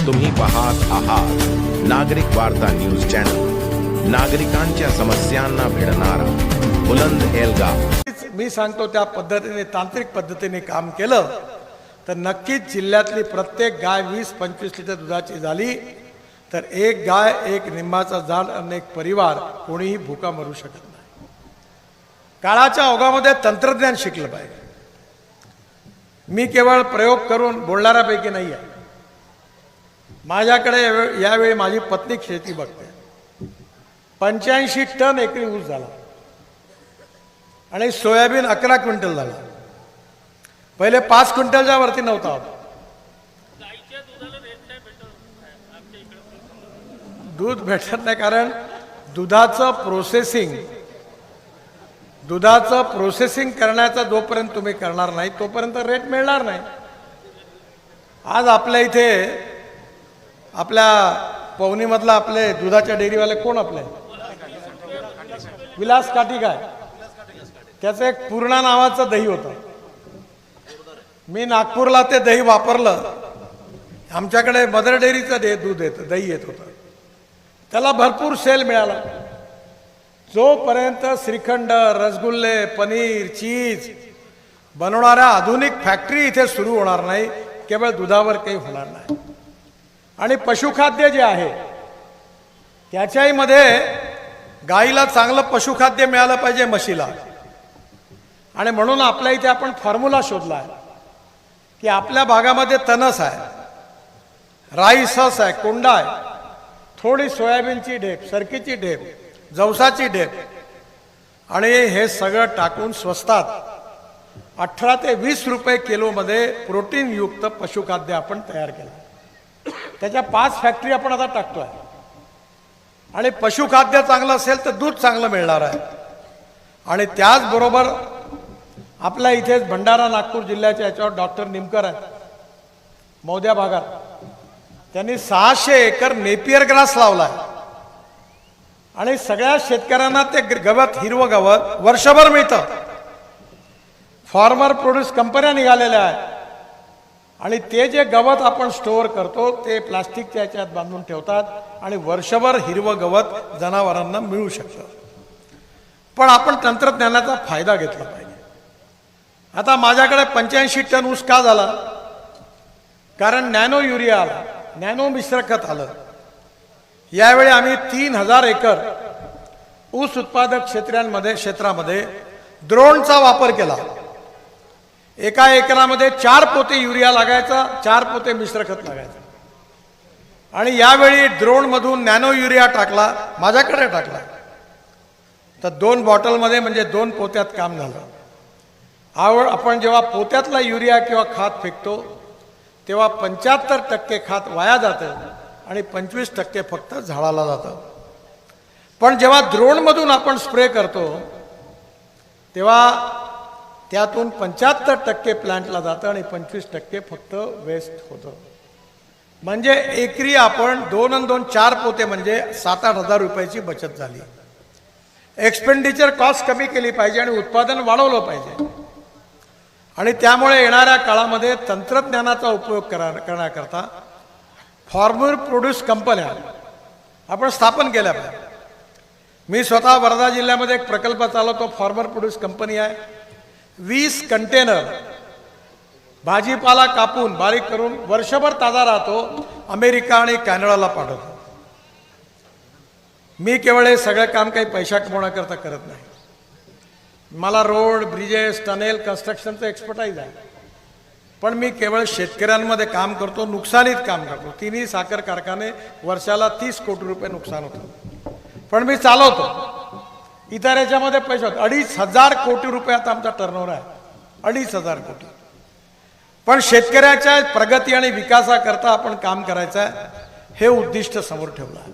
तुम्ही पाहत आहात नागरिक वार्ता न्यूज चॅनल, नागरिकांच्या समस्यांना भिडणारा बुलंद एल्गार। मी सांगतो त्या पद्धतीने तांत्रिक पद्धतीने काम केलं तर नक्कीच जिल्ह्यातली प्रत्येक गाय 20-25 लिटर दुधाची झाली तर एक गाय, एक निंबाचा झाड आणि एक परिवार कोणीही भुका मरू शकत नाही। काळाच्या ओघामध्ये तंत्रज्ञान शिकलं पाहिजे। मी केवळ प्रयोग करून बोलणाऱ्यापैकी नाही आहे। माझ्याकडे यावेळी माझी पत्नी शेती बघते। 85 टन एकरी ऊस झाला आणि सोयाबीन 11 क्विंटल झाला। पहिले 5 क्विंटलच्या वरती नव्हता। दूध भेटत नाही कारण दुधाचं प्रोसेसिंग करण्याचा जोपर्यंत तुम्ही करणार नाही तोपर्यंत रेट मिळणार नाही। आज आपल्या इथे आपल्या पवनीमधला आपले दुधाच्या डेअरीवाले कोण आपले विलास काठी काय त्याचं एक पूर्णा नावाचं दही होतं। मी नागपूरला ते दही वापरलं। आमच्याकडे मदर डेअरीचं दूध येतं, दही येत होतं, त्याला भरपूर सेल मिळाला। जोपर्यंत श्रीखंड, रसगुल्ले, पनीर, चीज बनवणाऱ्या आधुनिक फॅक्टरी इथे सुरू होणार नाही केवळ दुधावर काही होणार नाही। आणि पशुखाद्य जे आहे त्याच्याही मध्ये गाईला चांगलं पशुखाद्य मिळालं पाहिजे, म्हशीला। आणि म्हणून आपल्या इथे आपण फॉर्म्युला शोधला आहे की आपल्या भागामध्ये तणस आहे, राई सस आहे, कोंडा आहे, थोडी सोयाबीनची ढेप, सरकीची ढेप, जवसाची ढेप आणि हे सगळं टाकून स्वस्तात 18 ते 20 रुपये किलोमध्ये प्रोटीनयुक्त पशुखाद्य आपण तयार केलं। त्याच्या 5 फॅक्टरी आपण आता टाकतोय आणि पशुखाद्य चांगलं असेल तर दूध चांगलं मिळणार आहे। आणि त्याचबरोबर आपल्या इथेच भंडारा नागपूर जिल्ह्याच्या याच्यावर डॉक्टर निमकर आहेत मौद्या भागात, त्यांनी 600 एकर नेपियर ग्रास लावलाय आणि सगळ्या शेतकऱ्यांना ते गवत, हिरवं गवत वर्षभर मिळतं। फार्मर प्रोड्यूस कंपन्या निघालेल्या आहेत आणि ते जे गवत आपण स्टोअर करतो ते प्लास्टिकच्या याच्यात बांधून ठेवतात आणि वर्षभर हिरवं गवत जनावरांना मिळू शकतं। पण आपण तंत्रज्ञानाचा फायदा घेतला पाहिजे। आता माझ्याकडे 85 टन ऊस का झाला? कारण नॅनो युरिया आला, नॅनो मिश्र खत आलं। यावेळी आम्ही 3000 एकर ऊस उत्पादक क्षेत्रामध्ये ड्रोनचा वापर केला। एका एकरामध्ये 4 पोते युरिया लागायचा, 4 पोते मिश्र खत लागायचं। आणि यावेळी ड्रोन मधून नॅनो युरिया टाकला, माझ्याकडे टाकला तर 2 बॉटलमध्ये म्हणजे 2 पोत्यात काम झालं। आपण जेव्हा पोत्यातला युरिया किंवा खत फेकतो तेव्हा 75% खत वाया जातं आणि 25% फक्त झाडाला जातं। पण जेव्हा ड्रोनमधून आपण स्प्रे करतो तेव्हा त्यातून 75% प्लांटला जातं आणि 25% फक्त वेस्ट होतं। म्हणजे एकरी आपण 2 आणि 2 4 पोते म्हणजे 7-8 हजार रुपयाची बचत झाली। एक्सपेंडिचर कॉस्ट कमी केली पाहिजे आणि उत्पादन वाढवलं पाहिजे। आणि त्यामुळे येणाऱ्या काळामध्ये तंत्रज्ञानाचा उपयोग करण्याकरता फार्मर प्रोड्यूस कंपन्या आपण स्थापन केल्या पाहिजे। मी स्वतः वर्धा जिल्ह्यामध्ये एक प्रकल्प चालवतो, फार्मर प्रोड्यूस कंपनी आहे। 20 कंटेनर भाजीपाला कापून बारीक करून वर्षभर ताजा राहतो, अमेरिका आणि कॅनडाला पाठवतो। मी केवळ हे सगळं काम काही पैसा कमवण्याकरता करत नाही। मला रोड, ब्रिजेस, टनेल, कन्स्ट्रक्शनचं एक्सपर्टाईज आहे। पण मी केवळ शेतकऱ्यांमध्ये काम करतो, नुकसानीत काम करतो। 3 साखर कारखाने वर्षाला 30 कोटी रुपये नुकसान होतं, पण मी चालवतो। इतर याच्यामध्ये पैसे होते 2500 कोटी रुपये आता आमचा टर्नओव्हर आहे, 2500 कोटी। पण शेतकऱ्याच्या प्रगती आणि विकासाकरता आपण काम करायचं आहे, हे उद्दिष्ट समोर ठेवलं आहे।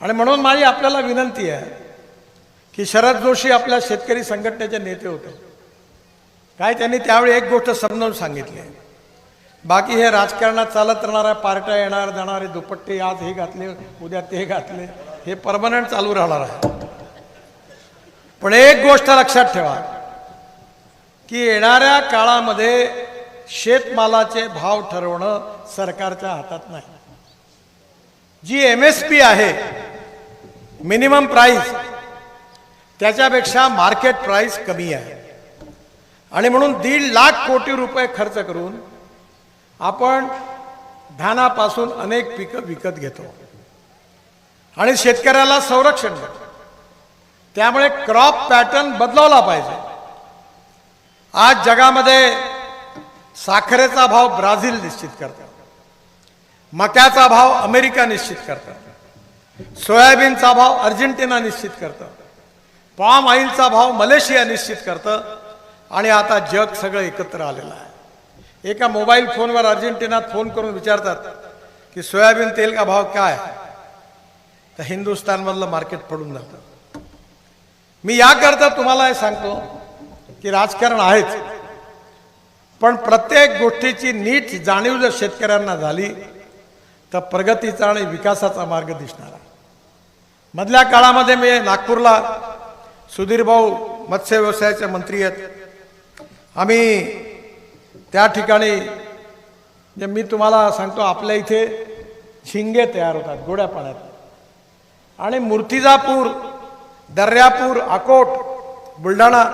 आणि म्हणून माझी आपल्याला विनंती आहे की शरद जोशी आपल्या शेतकरी संघटनेचे नेते होते, काय त्यांनी त्यावेळी एक गोष्ट समजावून सांगितली, बाकी हे राजकारणात चालत राहणाऱ्या पार्ट्या येणार जाणारे दुपट्टे, आज हे घातले उद्या ते घातले, हे परमनंट चालू राहणार आहे। पण एक गोष्ट लक्षात ठेवा की येणाऱ्या काळामध्ये शेतमालाचे भाव ठरवणं सरकारच्या हातात नाही। जी MSP आहे मिनिमम प्राइस त्याच्यापेक्षा मार्केट प्राइस कमी आहे आणि म्हणून 1.5 लाख कोटी रुपये खर्च करून आपण धानापासून अनेक पिकं विकत घेतो आणि शेतकऱ्याला संरक्षण देतो. त्यामुळे क्रॉप पॅटर्न बदलवला पाहिजे. आज जगामध्ये साखरेचा भाव ब्राझील निश्चित करतं, मक्याचा भाव अमेरिका निश्चित करतं, सोयाबीनचा भाव अर्जेंटिना निश्चित करतं, पाम ऑइलचा भाव मलेशिया निश्चित करतं आणि आता जग सगळं एकत्र आलेलं आहे. एका मोबाईल फोनवर अर्जेंटिनात फोन करून विचारतात की सोयाबीन तेल का भाव काय आहे, तर हिंदुस्थानमधलं मार्केट पडून जातं. मी याकरता तुम्हाला हे सांगतो की राजकारण आहेच, पण प्रत्येक गोष्टीची नीट जाणीव जर शेतकऱ्यांना झाली तर प्रगतीचा आणि विकासाचा मार्ग दिसणार आहे. मधल्या काळामध्ये मी नागपूरला, सुधीर भाऊ मत्स्य व्यवसायाचे मंत्री आहेत, आम्ही त्या ठिकाणी जे मी तुम्हाला सांगतो आपल्या इथे झिंगे तयार होतात गोड्या पाण्यात आणि मूर्तिजापूर, दर्यापूर, अकोट, बुलढाणा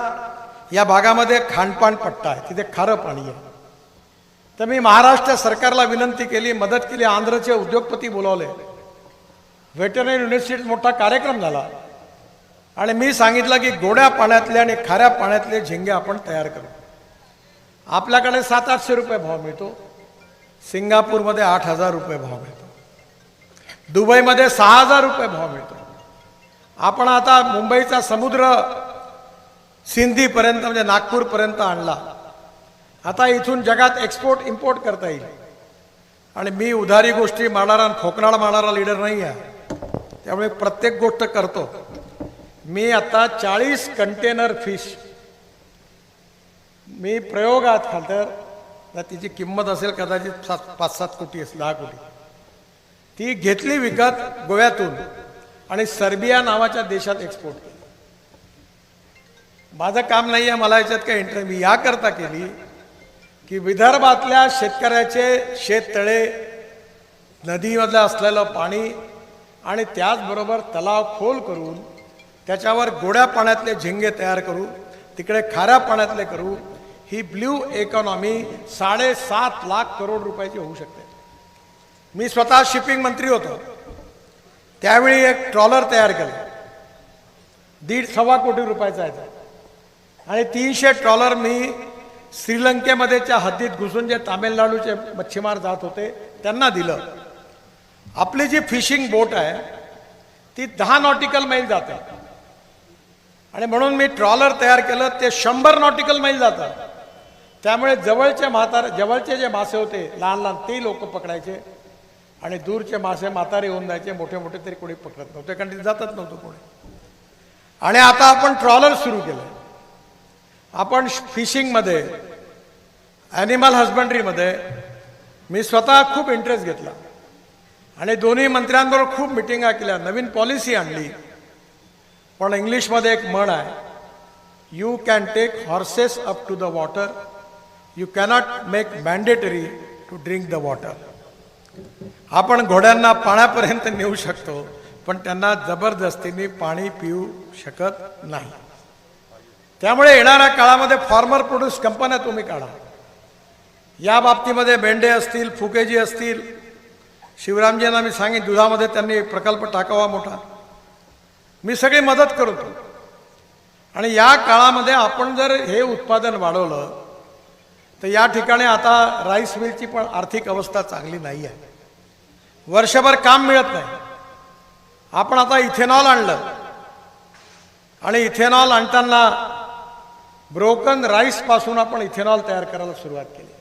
या भागामध्ये खांडपाण पट्टा आहे, तिथे खारं पाणी आहे. तर मी महाराष्ट्र सरकारला विनंती केली, मदत केली, आंध्रचे उद्योगपती बोलावले, व्हेटरनरी युनिव्हर्सिटीत मोठा कार्यक्रम झाला आणि मी सांगितलं की गोड्या पाण्यातले आणि खाऱ्या पाण्यातले झिंगे आपण तयार करू. आपल्याकडे 700-800 रुपये भाव मिळतो, सिंगापूरमध्ये 8,000 रुपये भाव मिळतो, दुबईमध्ये 6,000 रुपये भाव मिळतो. आपण आता मुंबईचा समुद्र सिंधीपर्यंत म्हणजे नागपूरपर्यंत आणला. आता इथून जगात एक्सपोर्ट इम्पोर्ट करता येईल. आणि मी उधारी गोष्टी मारणारा खोकनाळ मारणारा लीडर नाही आहे, त्यामुळे प्रत्येक गोष्ट करतो. मी आता 40 कंटेनर फिश मी प्रयोगात खातर तिची किंमत असेल कदाचित 5-7 कोटी असेल, 10 कोटी, ती घेतली विकत गोव्यातून आणि सर्बिया नावाच्या देशात एक्सपोर्ट केली. माझं काम नाही आहे, मला याच्यात काही इंटरेस्ट. मी याकरता केली की विदर्भातल्या शेतकऱ्याचे शेततळे, नदीमधलं असलेलं पाणी आणि त्याचबरोबर तलाव खोल करून त्याच्यावर गोड्या पाण्यातले झिंगे तयार करू, तिकडे खाऱ्या पाण्यातले करू. ही ब्ल्यू इकॉनॉमी 7.5 लाख करोड रुपयाची होऊ शकते. मी स्वतः शिपिंग मंत्री होतो, त्यावेळी एक ट्रॉलर तयार केलं, 1.5-1.25 कोटी रुपयाचा आहे आणि 300 ट्रॉलर मी श्रीलंकेमध्येच्या हद्दीत घुसून जे तामिळनाडूचे मच्छीमार जात होते त्यांना दिलं. आपली जी फिशिंग बोट आहे ती 10 नॉटिकल मैल जाते आणि म्हणून मी ट्रॉलर तयार केलं, ते 100 नॉटिकल मैल जातं. त्यामुळे जवळचे जे मासे होते लहान लहान ते लोक पकडायचे आणि दूरचे मासे म्हातारे होऊन जायचे, मोठे मोठे तरी कोणी पकडत नव्हते कारण ते जातच नव्हतं कोणी. आणि आता आपण ट्रॉलर सुरू केलं. आपण फिशिंगमध्ये, ॲनिमल हजबंड्रीमध्ये मी स्वतः खूप इंटरेस्ट घेतला आणि दोन्ही मंत्र्यांबरोबर खूप मिटिंगा केल्या, नवीन पॉलिसी आणली. पण इंग्लिशमध्ये एक म्हण आहे, you can take horses up to the water, you cannot make mandatory to drink the water. आपण घोड्यांना पाण्यापर्यंत नेऊ शकतो पण त्यांना जबरदस्तीने पाणी पिऊ शकत नाही. त्यामुळे येणाऱ्या काळामध्ये फार्मर प्रोड्यूस कंपन्या तुम्ही काढा. या बाबतीमध्ये बेंडे असतील, फुकेजी असतील, शिवरामजींना मी सांगेन दुधामध्ये त्यांनी प्रकल्प टाकावा मोठा, मी सगळी मदत करतो. आणि या काळामध्ये आपण जर हे उत्पादन वाढवलं तर या ठिकाणी आता राईस मिलची पण आर्थिक अवस्था चांगली नाही आहे, वर्षभर काम मिळत नाही. आपण आता इथेनॉल आणलं आणि इथेनॉल आणताना ब्रोकन राईस पासून आपण इथेनॉल तयार करायला सुरुवात केली.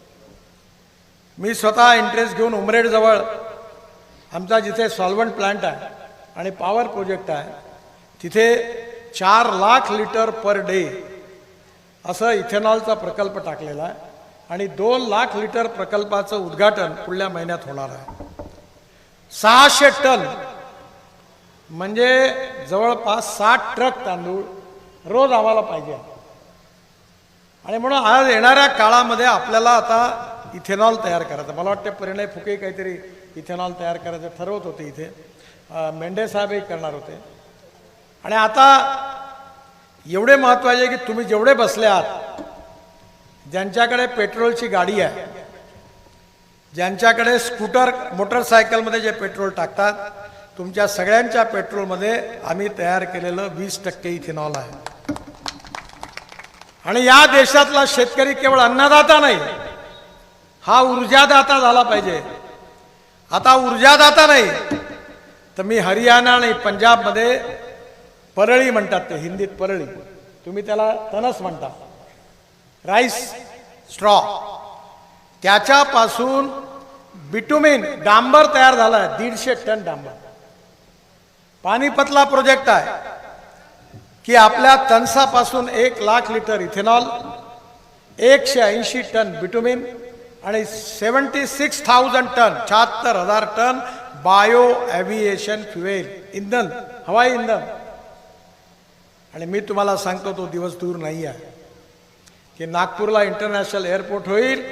मी स्वतः इंटरेस्ट घेऊन उमरेडजवळ आमचा जिथे सॉल्व्हंट प्लांट आहे आणि पॉवर प्रोजेक्ट आहे तिथे 4 लाख लिटर पर डे असं इथेनॉलचा प्रकल्प टाकलेला आहे आणि 2 लाख लिटर प्रकल्पाचं उद्घाटन पुढल्या महिन्यात होणार आहे. 600 टन म्हणजे जवळपास 60 ट्रक तांदूळ रोज आम्हाला पाहिजे. आणि म्हणून आज येणाऱ्या काळामध्ये आपल्याला आता इथेनॉल तयार करायचं. मला वाटतं परिणय फुके काहीतरी इथेनॉल तयार करायचं ठरवत होते इथे. मेंढे साहेबही करणार होते. आणि आता एवढे महत्त्वाचे की तुम्ही जेवढे बसले आहात, ज्यांच्याकडे पेट्रोलची गाडी आहे, ज्यांच्याकडे स्कूटर मोटरसायकलमध्ये जे पेट्रोल टाकतात, तुमच्या सगळ्यांच्या पेट्रोलमध्ये आम्ही तयार केलेलं 20% इथेनॉल आहे. आणि या देशातला शेतकरी केवळ अन्नदाता नाही, हा ऊर्जादाता झाला पाहिजे. आता ऊर्जादाता नाही तर मी हरियाणा आणि पंजाबमध्ये परळी म्हणतात, ते हिंदीत परळी, तुम्ही त्याला तणस म्हणता, राईस स्ट्रॉ, त्याच्यापासून बिटुमिन डांबर तयार झाला आहे. 150 टन डांबर. पानिपतला प्रोजेक्ट आहे की आपल्या तणसापासून 1 lakh litre ethanol, 180 tonne bitumen आणि 76,000 tonne 76,000 tonne bio aviation fuel, इंधन, हवाई इंधन. आणि मी तुम्हाला सांगतो तो दिवस दूर नाही आहे की नागपूरला इंटरनॅशनल एअरपोर्ट होईल,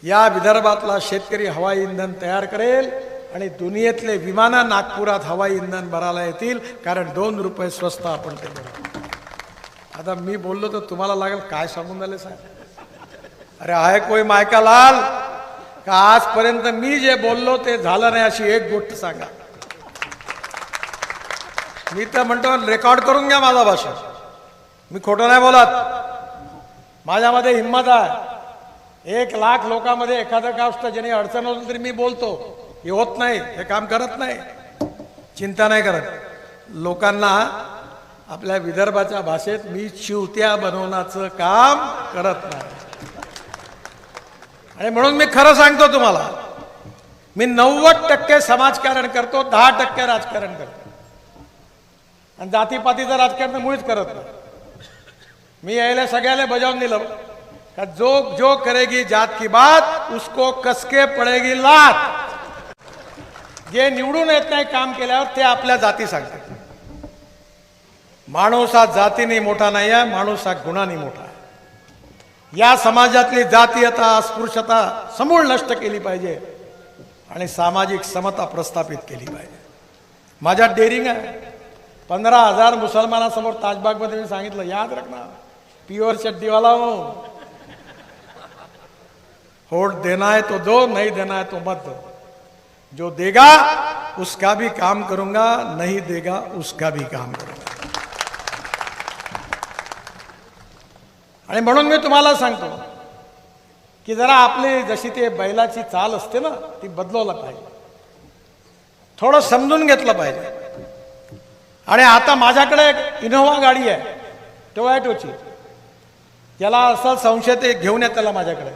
या विदर्भातला शेतकरी हवाई इंधन तयार करेल आणि दुनियेतले विमानं नागपुरात हवाई इंधन भरायला येतील, कारण 2 रुपये स्वस्त आपण ते करू. आता मी बोललो तर तुम्हाला लागेल काय सांगून झाले साहेब, अरे आहे कोई मायका लाल का आजपर्यंत मी जे बोललो ते झालं नाही अशी एक गोष्ट सांगा. मी तर म्हणतो रेकॉर्ड करून घ्या माझा भाषण, मी खोटं नाही बोलत. माझ्यामध्ये हिंमत आहे. 1 लाख लोकांमध्ये एखादं गोष्ट ज्याने अडचण होती तरी मी बोलतो, हे होत नाही, हे काम करत नाही, चिंता नाही करत. लोकांना आपल्या विदर्भाच्या भाषेत मी चिवत्या बनवण्याचं काम करत नाही. आणि म्हणून मी खरं सांगतो तुम्हाला, मी 90% समाजकारण करतो, 10% राजकारण करतो. आणि जातीपातीचं राजकारण मुळीच करत नाही. मी यायला सगळ्याला बजावून दिलं का जो करेगी जात की बात उसको कसके पडेगी लात. जे निवडून येत नाही काम केल्यावर ते आपल्या जाती सांगतात. माणूस हा जातीने मोठा नाही आहे, माणूस हा गुणाने मोठा आहे. या समाजातली जातीयता, अस्पृश्यता समूळ नष्ट केली पाहिजे आणि सामाजिक समता प्रस्थापित केली पाहिजे. माझ्या डेअरिंग आहे. 15,000 मुसलमानासमोर ताजबागमध्ये मी सांगितलं, याद रखना, प्युअर चड्डीवाला हो, वोट देना है तो दो, नहीं देना है तो मत दो. जो देगा उसका भी काम करूंगा, नहीं देगा उसका भी काम करूंगा. आणि म्हणून मी तुम्हाला सांगतो की जरा आपली जशी ते बैलाची चाल असते ना, ती बदलवला पाहिजे, थोडं समजून घेतलं पाहिजे. आणि आता माझ्याकडे एक इनोव्हा गाडी आहे टोयोटाची, ज्याला असं संशय ते घेऊन येत त्याला माझ्याकडे.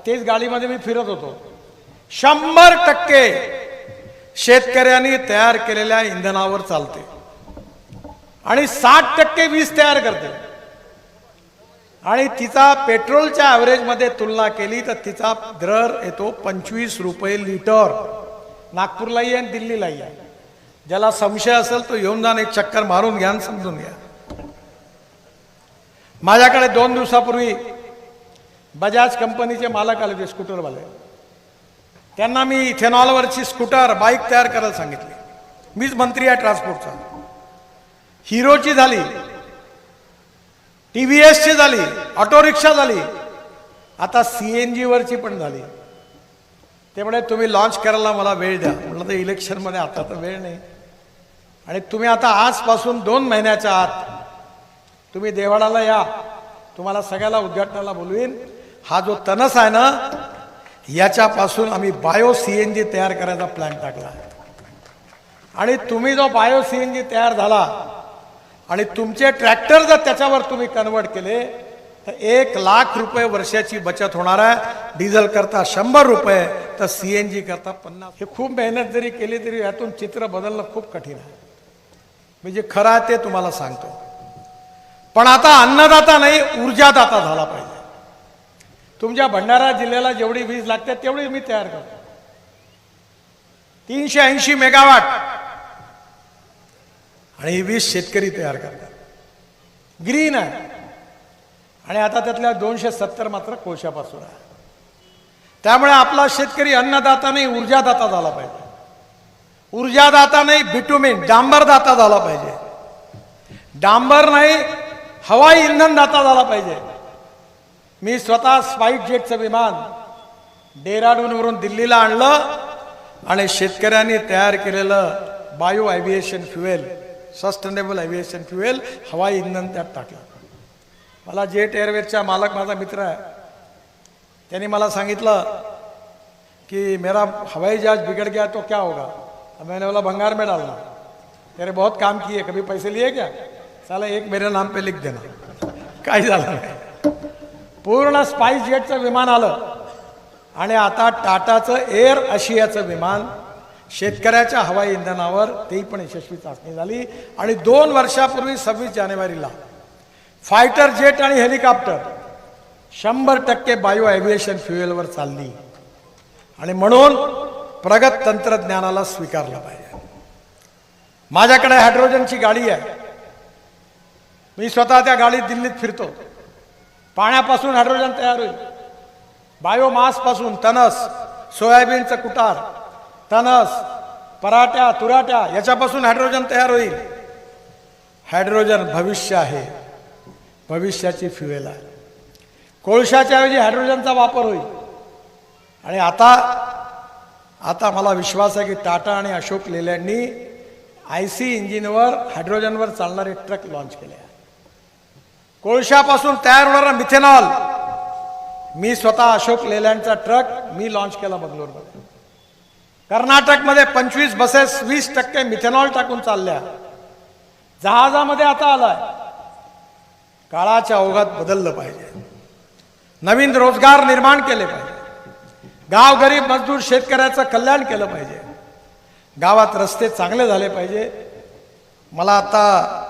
तेच गाडीमध्ये मी फिरत होतो. 100% शेतकऱ्यांनी तयार केलेल्या इंधनावर चालते आणि 60% वीज तयार करते. आणि तिचा पेट्रोलच्या ॲव्हरेजमध्ये तुलना केली तर तिचा दर येतो 25 रुपये लिटर. नागपूरलाही आहे आणि दिल्लीलाही आहे. ज्याला संशय असेल तो येऊन जाऊन एक चक्कर मारून घ्या आणि समजून घ्या. माझ्याकडे 2 दिवसापूर्वी बजाज कंपनीचे मालक आले होते, स्कूटरवाले. त्यांना मी इथेनॉलवरची स्कूटर बाईक तयार करायला सांगितली. मीच मंत्री आहे ट्रान्सपोर्टचा. हिरोची झाली, TVSची झाली, ऑटो रिक्षा झाली, आता CNG वरची पण झाली. ते म्हणे तुम्ही लॉन्च करायला मला वेळ द्या. म्हटलं तर इलेक्शनमध्ये आता तर वेळ नाही. आणि तुम्ही आता आजपासून 2 महिन्याच्या आत तुम्ही देवाडाला या, तुम्हाला सगळ्याला उद्घाटनाला बोलवीन. हा जो तणस आहे ना, याच्यापासून आम्ही बायो CNG तयार करायचा प्लॅन टाकला. आणि तुम्ही जो बायो CNG तयार झाला आणि तुमचे ट्रॅक्टर जर त्याच्यावर तुम्ही कन्वर्ट केले तर 1 लाख रुपये वर्षाची बचत होणार आहे. डिझेल करता 100 रुपये तर CNG करता 50. हे खूप मेहनत जरी केली तरी यातून चित्र बदलणं खूप कठीण आहे. मी जे खरं आहे ते तुम्हाला सांगतो. पण आता अन्नदाता नाही, ऊर्जादाता झाला पाहिजे. तुमच्या भंडारा जिल्ह्याला जेवढी वीज लागते तेवढी मी तयार करतो. 380 मेगावॅट आणि ही वीज शेतकरी तयार करतात. ग्रीन आहे. आणि आता त्यातल्या 270 मात्र कोळशापासून आहे. त्यामुळे आपला शेतकरी अन्नदाता नाही, ऊर्जादाता झाला पाहिजे. ऊर्जादाता नाही, बिटुमिन डांबरदाता झाला पाहिजे. डांबर नाही, हवाई इंधन दाता झाला पाहिजे. मी स्वतः स्पाइस जेटचं विमान डेहराडूनवरून दिल्लीला आणलं आणि शेतकऱ्यांनी तयार केलेलं bio aviation fuel, sustainable aviation fuel, हवाई इंधन त्यात टाकलं. मला जेट एअरवेजचा मालक माझा मित्र आहे, त्यांनी मला सांगितलं कि मेरा हवाई जहाज बिगड़ गया तो क्या होगा. मैंने बोला भंगार में डालना, तेरे बहुत काम किए, कभी पैसे लिए क्या, साला एक मेरे नाम पे लिख देना. काही झालं नाही. पूर्ण स्पाइस जेटचं विमान आलं आणि आता टाटाचं एअर आशियाचं विमान शेतकऱ्याच्या हवाई इंधनावर तेही पण यशस्वी चाचणी झाली. आणि 2 वर्षापूर्वी 26 जानेवारीला फायटर जेट आणि हेलिकॉप्टर 100% बायो एव्हिएशन फ्युएलवर चालली. आणि म्हणून प्रगत तंत्रज्ञानाला स्वीकारलं पाहिजे. माझ्याकडे हायड्रोजनची गाडी आहे. मी स्वतः त्या गाडीत दिल्लीत फिरतो. पाण्यापासून हायड्रोजन तयार होईल, बायोमासपासून तणस, सोयाबीनचं कुटार, तणस, पराठ्या, तुराट्या याच्यापासून हायड्रोजन तयार होईल. हायड्रोजन भविष्य आहे, भविष्याची फ्युएल आहे. कोळशाच्या ऐवजी हायड्रोजनचा वापर होईल. आणि आता मला विश्वास आहे की टाटा आणि अशोक लेलँडनी IC इंजिनवर हायड्रोजनवर चालणारे ट्रक लॉन्च केले आहे. कोळशापासून तयार होणारा मिथेनॉल, मी स्वतः अशोक लेलँडचा ट्रक मी लॉन्च केला बंगलोरमध्ये. कर्नाटकमध्ये 25 बसेस 20% मिथेनॉल टाकून चालल्या. जहाजामध्ये आता आलाय. काळाच्या ओघात बदललं पाहिजे. नवीन रोजगार निर्माण केले पाहिजे. गाव गरीब मजदूर शेतकऱ्याचं कल्याण केलं पाहिजे. गावात रस्ते चांगले झाले पाहिजे. मला आता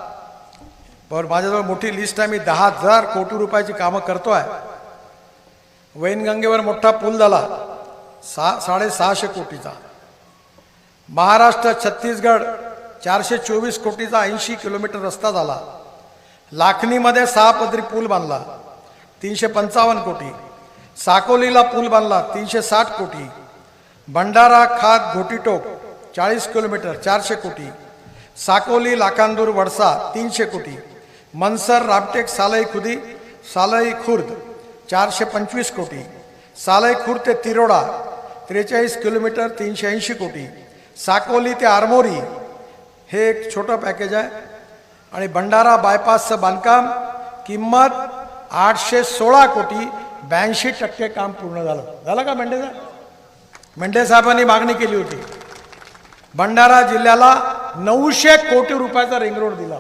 माझ्याजवळ मोठी लिस्ट आहे. मी 10,000 कोटी रुपयाची कामं करतोय. वैनगंगेवर मोठा पूल झाला 650 कोटीचा. महाराष्ट्र छत्तीसगड 424 कोटीचा 80 किलोमीटर रस्ता झाला. लाखनीमध्ये 6 पदरी पूल बांधला 355 कोटी. साकोलीला पूल बांधला 360 कोटी. भंडारा खात घोटीटोक 40 किलोमीटर 400 कोटी. साकोली लाखांदूर वडसा 300 कोटी. मनसर रामटेक सालई खुर्द 425 कोटी. सालई खुर्द ते तिरोडा 43 किलोमीटर 380 कोटी. साकोली ते आरमोरी हे एक छोटं पॅकेज आहे. आणि भंडारा बायपासचं बांधकाम किंमत 816 कोटी. 82% काम पूर्ण झालं का मेंढे साहेबांनी मागणी केली होती. भंडारा जिल्ह्याला 900 कोटी रुपयाचा रिंग रोड दिला.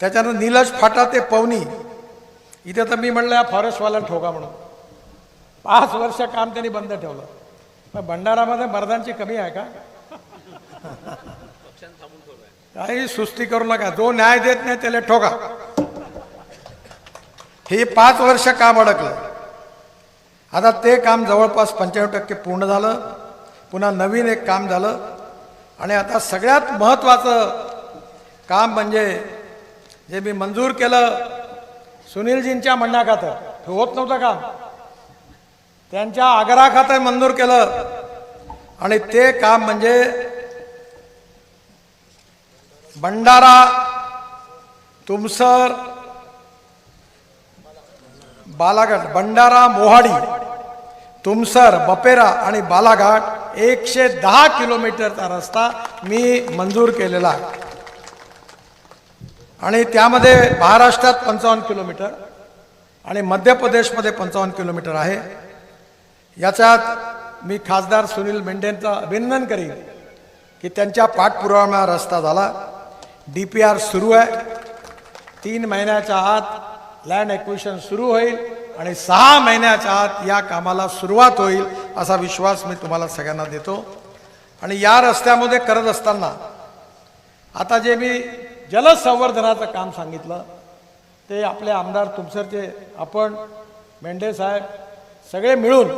त्याच्यानं नीलज फाटा ते पवनी इथे तर मी म्हणलं फॉरेस्टवाला ठोका म्हणून 5 वर्ष काम त्यांनी बंद ठेवलं. पण भंडारामध्ये मर्दांची कमी आहे का? काही सुस्ती करू नका. जो न्याय देत नाही त्याला ठोका. हे 5 वर्ष काम अडकलं. आता ते काम जवळपास 95% पूर्ण झालं. पुन्हा नवीन एक काम झालं. आणि आता सगळ्यात महत्त्वाचं काम म्हणजे जे मी मंजूर केलं सुनीलजींच्या म्हणण्या खातर, हे होत नव्हतं काम, त्यांच्या आग्रहा खातर मंजूर केलं. आणि ते काम म्हणजे भंडारा तुमसर बालाघाट, भंडारा मोहाडी तुमसर बपेरा आणि बालाघाट 110 किलोमीटरचा रस्ता मी मंजूर केलेला आहे. आणि त्यामध्ये महाराष्ट्रात 55 किलोमीटर आणि मध्य प्रदेशमध्ये 55 किलोमीटर आहे. याच्यात मी खासदार सुनील मेंढेंचं अभिनंदन करीन की त्यांच्या पाठपुराव्यामुळे रस्ता झाला. DPR सुरू आहे. 3 महिन्याच्या आत लँड ॲक्विजिशन सुरू होईल आणि 6 महिन्याच्या आत या कामाला सुरुवात होईल असा विश्वास मी तुम्हाला सगळ्यांना देतो. आणि या रस्त्यामध्ये करत असताना आता जे मी जलसंवर्धनाचं काम सांगितलं ते आपले आमदार तुमसरचे आपण मेंढे साहेब सगळे मिळून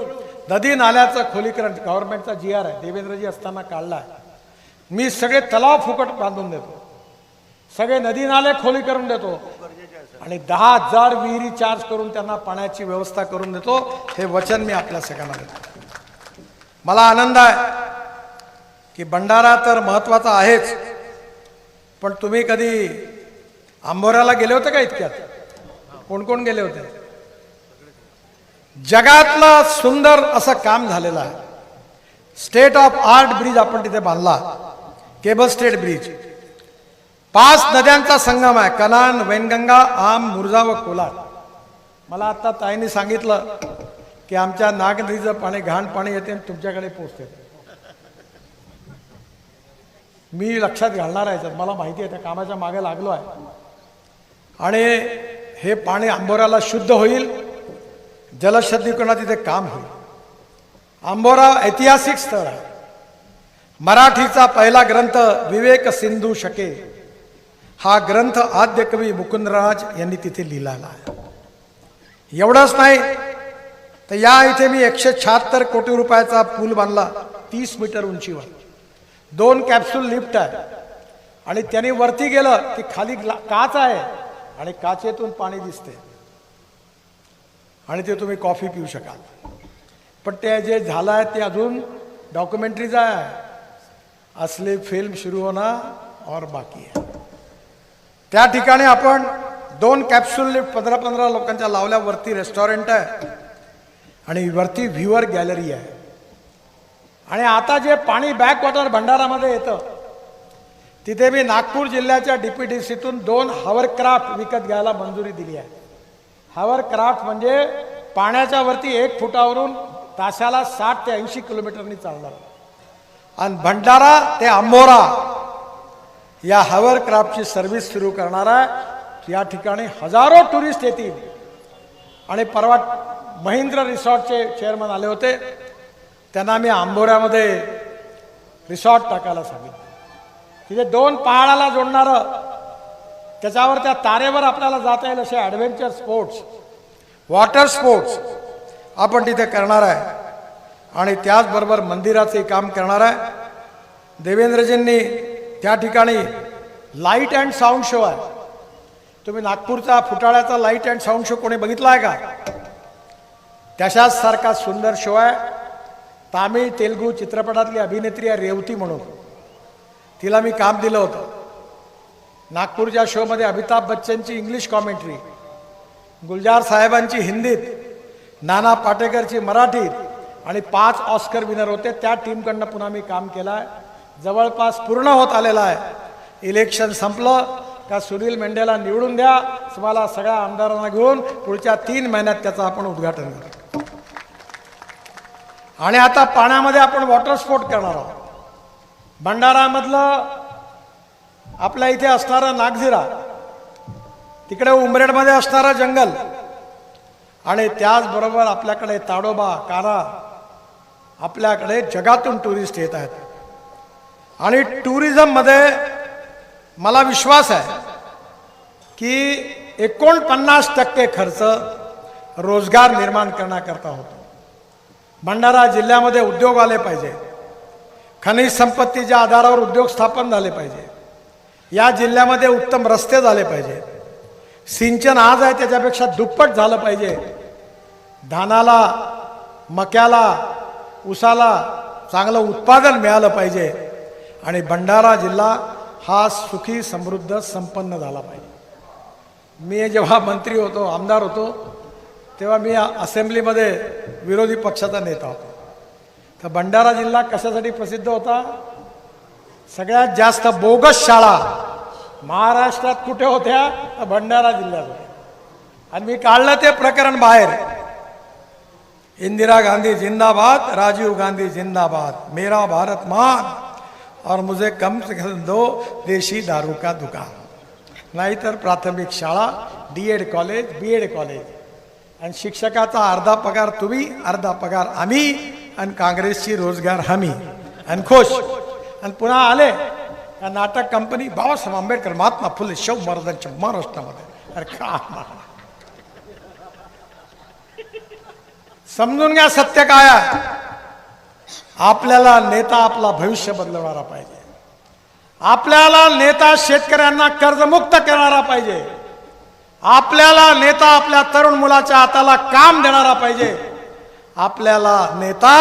नदी नाल्याचं खोलीकरण गव्हर्नमेंटचा GR आहे, देवेंद्रजी असताना काढला आहे. मी सगळे तलाव फुकट बांधून देतो, सगळे नदी नाले खोली करून देतो आणि 10,000 विहिरी चार्ज करून त्यांना पाण्याची व्यवस्था करून देतो. हे वचन मी आपल्या सगळ्यांना देतो. मला आनंद आहे की भंडारा तर महत्त्वाचा आहेच, पण तुम्ही कधी आंबोऱ्याला गेले होते का इतक्यात? कोण कोण गेले होते? जगातलं सुंदर असं काम झालेलं आहे. स्टेट ऑफ आर्ट ब्रिज आपण तिथे बांधला, केबल स्टेट ब्रिज. 5 नद्यांचा संगम आहे, कनान, वैनगंगा, आम, मुर्जा व कोलार. मला आता ताईंनी सांगितलं की आमच्या नाग नदीचं पाणी, घाण पाणी येते आणि तुमच्याकडे पोचते. मी लक्षात घालणार आहे, मला माहिती आहे, त्या कामाच्या मागे लागलो आहे. आणि हे पाणी आंबोऱ्याला शुद्ध होईल, जलशुद्धीकरणात तिथे काम होईल. आंबोरा ऐतिहासिक स्थळ आहे. मराठीचा पहिला ग्रंथ विवेक सिंधू शके हा ग्रंथ आद्य कवी मुकुंदराज यांनी तिथे लिहिलेला आहे. एवढंच नाही तर या इथे मी 176 कोटी रुपयाचा पूल बांधला, 30 मीटर उंचीवर. 2 कॅप्सूल लिफ्ट आहे आणि त्यांनी वरती गेलं की खाली काच आहे आणि काचेतून पाणी दिसते आणि ते तुम्ही कॉफी पिऊ शकाल. पण ते जे झालं आहे ते अजून डॉक्युमेंटरीज आहे. असली फिल्म सुरू होणं और बाकी आहे. त्या ठिकाणी आपण 2 कॅप्सूल लिफ्ट 15-15 लोकांच्या लावल्यावरती रेस्टॉरंट आहे आणि वरती व्ह्युअर गॅलरी आहे. आणि आता जे पाणी बॅकवॉटर भंडारामध्ये येतं तिथे मी नागपूर जिल्ह्याच्या DPDCतून 2 हॉवरक्राफ्ट विकत घ्यायला मंजुरी दिली आहे. हॉवरक्राफ्ट म्हणजे पाण्याच्या वरती 1 फुटावरून तासाला 60 ते 80 किलोमीटरनी चालणार. आणि भंडारा ते आंबोरा या हॉवरक्राफ्टची सर्व्हिस सुरू करणार आहे. या ठिकाणी हजारो टुरिस्ट येतील. आणि परवा महिंद्र रिसॉर्टचे चेअरमन आले होते, त्यांना मी आंबोऱ्यामध्ये रिसॉर्ट टाकायला सांगितलं. तिथे 2 पहाडाला जोडणारं, त्याच्यावर त्या तारेवर आपल्याला जाता येईल असे ॲडव्हेंचर स्पोर्ट्स, वॉटर स्पोर्ट्स आपण तिथे करणार आहे. आणि त्याचबरोबर मंदिराचे काम करणार आहे. देवेंद्रजींनी त्या ठिकाणी लाईट अँड साऊंड शो आहे. तुम्ही नागपूरचा फुटाळ्याचा लाईट अँड साऊंड शो कोणी बघितला आहे का? त्याच्याच सारखा सुंदर शो आहे. तामिळ तेलुगू चित्रपटातली अभिनेत्री आहे रेवती म्हणून, तिला मी काम दिलं होतं. नागपूरच्या शोमध्ये अमिताभ बच्चनची इंग्लिश कॉमेंट्री, गुलजार साहेबांची हिंदीत, नाना पाटेकरची मराठीत आणि 5 ऑस्कर विनर होते. त्या टीमकडनं पुन्हा मी काम केलं आहे. जवळपास पूर्ण होत आलेला आहे. इलेक्शन संपलं का सुनील मेंढेला निवडून द्या, तुम्हाला सगळ्या आमदारांना घेऊन पुढच्या 3 महिन्यात त्याचं आपण उद्घाटन करू. आणि आता पाण्यामध्ये आपण वॉटर स्पोर्ट करणार आहोत. भंडारामधलं आपल्या इथे असणारा नागझिरा, तिकडे उमरेडमध्ये असणारं जंगल आणि त्याचबरोबर आपल्याकडे ताडोबा, कारा, आपल्याकडे जगातून टुरिस्ट येत आहेत. आणि टुरिझममध्ये मला विश्वास आहे की 49% खर्च रोजगार निर्माण करण्याकरता होतो. भंडारा जिल्ह्यामध्ये उद्योग आले पाहिजे, खनिज संपत्तीच्या आधारावर उद्योग स्थापन झाले पाहिजे, या जिल्ह्यामध्ये उत्तम रस्ते झाले पाहिजे, सिंचन आज आहे त्याच्यापेक्षा दुप्पट झालं पाहिजे, धानाला, मक्याला, ऊसाला चांगलं उत्पादन मिळालं पाहिजे आणि भंडारा जिल्हा हा सुखी समृद्ध संपन्न झाला पाहिजे. मी जेव्हा मंत्री होतो, आमदार होतो, तेव्हा मी असेंब्लीमध्ये विरोधी पक्षाचा नेता होतो. तर भंडारा जिल्हा कशासाठी प्रसिद्ध होता? सगळ्यात जास्त बोगस शाळा महाराष्ट्रात कुठे होत्या? तर भंडारा जिल्ह्यात होत्या. आणि मी काढलं ते प्रकरण बाहेर. इंदिरा गांधी जिंदाबाद, राजीव गांधी जिंदाबाद, मेरा भारत महान और मुझे कम से कम 2 देशी दारू का दुकान. नाहीतर प्राथमिक शाळा, DED कॉलेज, BEd कॉलेज आणि शिक्षकाचा अर्धा पगार तुम्ही, अर्धा पगार आम्ही आणि काँग्रेसची रोजगार हमी आणि खुश. आणि पुन्हा आले का नाटक कंपनी, बाबासाहेब आंबेडकर, महात्मा फुले, शाहू महाराजांच्या महाराष्ट्रामध्ये. अरे का समजून घ्या सत्य काय आहे. आपल्याला नेता आपला भविष्य बदलवणारा पाहिजे. आपल्याला नेता शेतकऱ्यांना कर्जमुक्त करणारा पाहिजे. आपल्याला नेता आपल्या तरुण मुलाच्या हाताला काम देणारा पाहिजे. आपल्याला नेता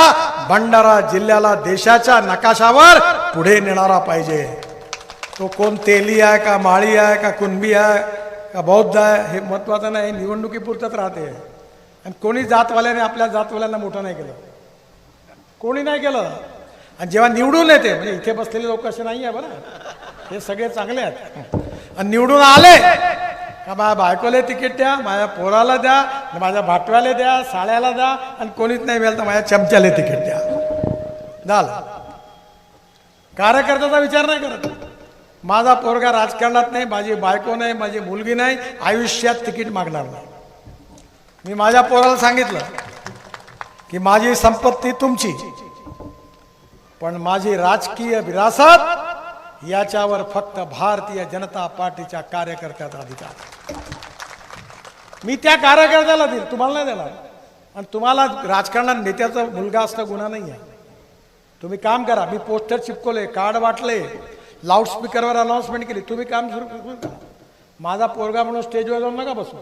भंडारा जिल्ह्याला देशाच्या नकाशावर पुढे नेणारा पाहिजे. तो कोण तेली आहे का माळी आहे का कुणबी आहे का बौद्ध आहे हे महत्वाचं नाही, निवडणुकीपुरतच राहते. आणि कोणी जातवाल्याने आपल्या जातवाल्यांना मोठं नाही केलं, कोणी नाही केलं. आणि जेव्हा निवडून येते, म्हणजे इथे बसलेले लोक असे नाही आहे बरं, हे सगळे चांगले आहेत. आणि निवडून आले का माझ्या बायकोला तिकीट द्या, माझ्या पोराला द्या, माझ्या भाटव्याला द्या, साळ्याला द्या, आणि कोणीच नाही मिळालं तर माझ्या चमच्याला तिकीट द्या. झालं. कार्यकर्त्याचा विचार नाही करत. माझा पोरगा राजकारणात नाही, माझी बायको नाही, माझी मुलगी नाही, आयुष्यात तिकीट मागणार नाही. मी माझ्या पोराला सांगितलं की माझी संपत्ती तुमची, पण माझी राजकीय विरासत याच्यावर फक्त भारतीय जनता पार्टीच्या कार्यकर्त्याचा अधिकार. मी त्या कार्यकर्त्याला देईल, तुम्हाला नाही देणार. आणि तुम्हाला राजकारणात नेत्याचा मुलगा असणं गुन्हा नाही आहे. तुम्ही काम करा. मी पोस्टर चिपकवले, कार्ड वाटले, लाऊडस्पीकरवर अनाउन्समेंट केली. तुम्ही काम सुरू करा. माझा पोरगा म्हणून स्टेजवर जाऊन नका बसू.